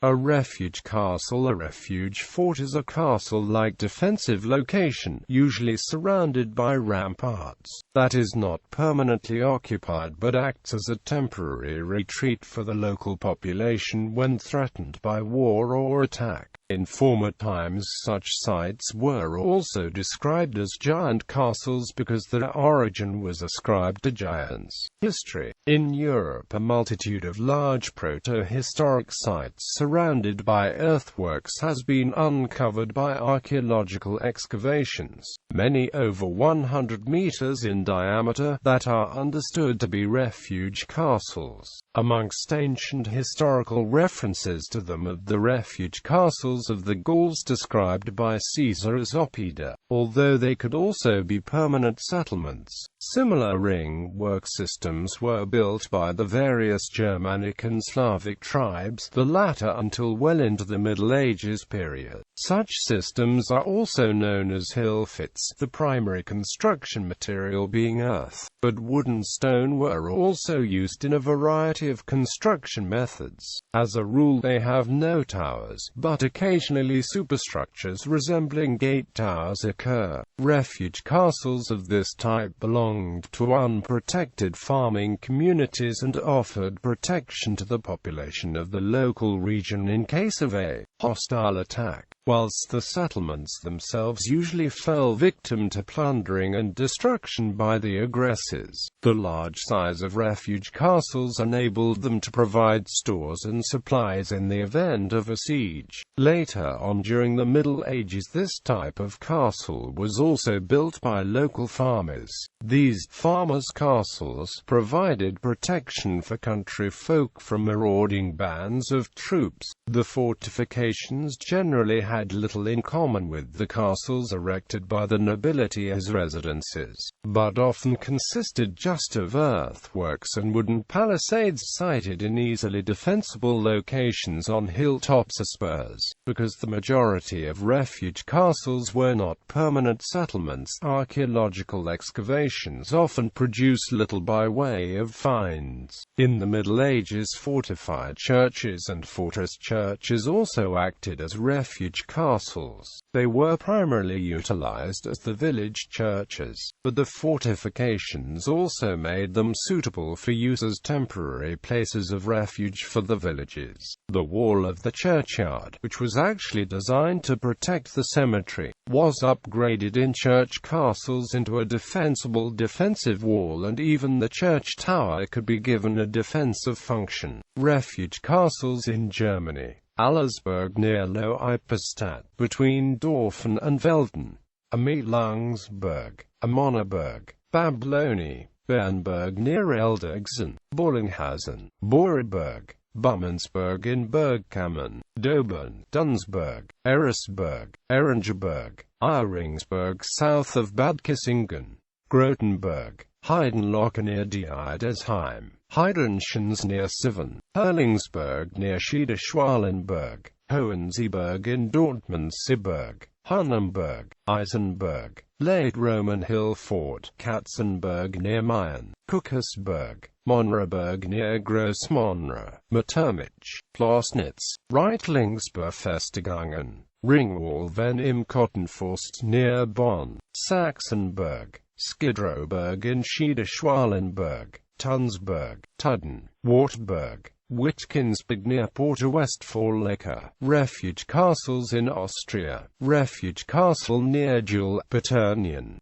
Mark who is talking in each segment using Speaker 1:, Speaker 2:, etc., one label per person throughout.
Speaker 1: A refuge castle. A refuge fort is a castle-like defensive location, usually surrounded by ramparts, that is not permanently occupied but acts as a temporary retreat for the local population when threatened by war or attack. In former times such sites were also described as giant castles because their origin was ascribed to giants. History. In Europe, a multitude of large proto-historic sites surrounded by earthworks has been uncovered by archaeological excavations, many over 100 meters in diameter, that are understood to be refuge castles. Amongst ancient historical references to them are the refuge castles of the Gauls described by Caesar as oppida, although they could also be permanent settlements. Similar ring-work systems were built by the various Germanic and Slavic tribes, the latter until well into the Middle Ages period. Such systems are also known as hill forts, the primary construction material being earth, but wood and stone were also used in a variety of construction methods. As a rule they have no towers, but occasionally superstructures resembling gate towers occur. Refuge castles of this type belonged to unprotected farming communities and offered protection to the population of the local region in case of a hostile attack, whilst the settlements themselves usually fell victim to plundering and destruction by the aggressors. The large size of refuge castles enabled them to provide stores and supplies in the event of a siege. Later on during the Middle Ages, this type of castle was also built by local farmers. These farmers' castles provided protection for country folk from marauding bands of troops. The fortifications generally had little in common with the castles erected by the nobility as residences, but often consisted just of earthworks and wooden palisades sited in easily defensible locations on hilltops or spurs. Because the majority of refuge castles were not permanent settlements, archaeological excavations often produce little by way of finds. In the Middle Ages, fortified churches and fortress churches also acted as refuge castles. They were primarily utilized as the village churches, but the fortifications also made them suitable for use as temporary places of refuge for the villages. The wall of the churchyard, which was actually designed to protect the cemetery, was upgraded in church castles into a defensible defensive wall, and even the church tower could be given a defensive function. Refuge castles in Germany. Allersberg near Lau-Eiperstadt, between Dorfen and Velden. Amelungsberg, Amonneberg, Babloni, Bernberg near Eldegsen, Bollinghausen, Boreberg, Bummensberg in Bergkammern, Dobern, Dunsberg, Eresberg, Ehrengeberg, Eiringsberg south of Bad Kissingen, Grotenberg, Heidenloch near Diedesheim, Heidenschens near Siven, Herlingsberg near Schiederschwalenberg, Hohenseeberg in Dortmund-Seeberg, Hunnenberg, Eisenberg, late Roman hill fort, Katzenberg near Mayen, Kuckersberg, Monraberg near Großmonra, Matermich, Plossnitz, Reitlingsberg-Festungen, Ringwalven im Kottenforst near Bonn, Sachsenberg, Skidrowberg in Schiederschwalenberg, Tunsberg, Tudden, Wartburg, Wittkinsberg near Porta Westfalen. Refuge castles in Austria. Refuge castle near Dule, Paternien.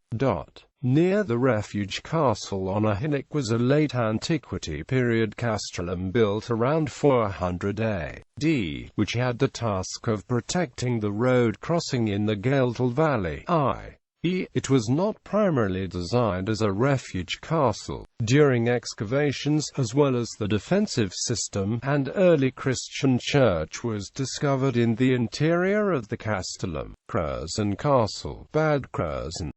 Speaker 1: Near the refuge castle on a hillock was a late antiquity period castellum built around 400 AD, which had the task of protecting the road crossing in the Geldel Valley. It was not primarily designed as a refuge castle. During excavations, as well as the defensive system, an early Christian church was discovered in the interior of the castellum. Kreuzen Castle, Bad Kreuzen,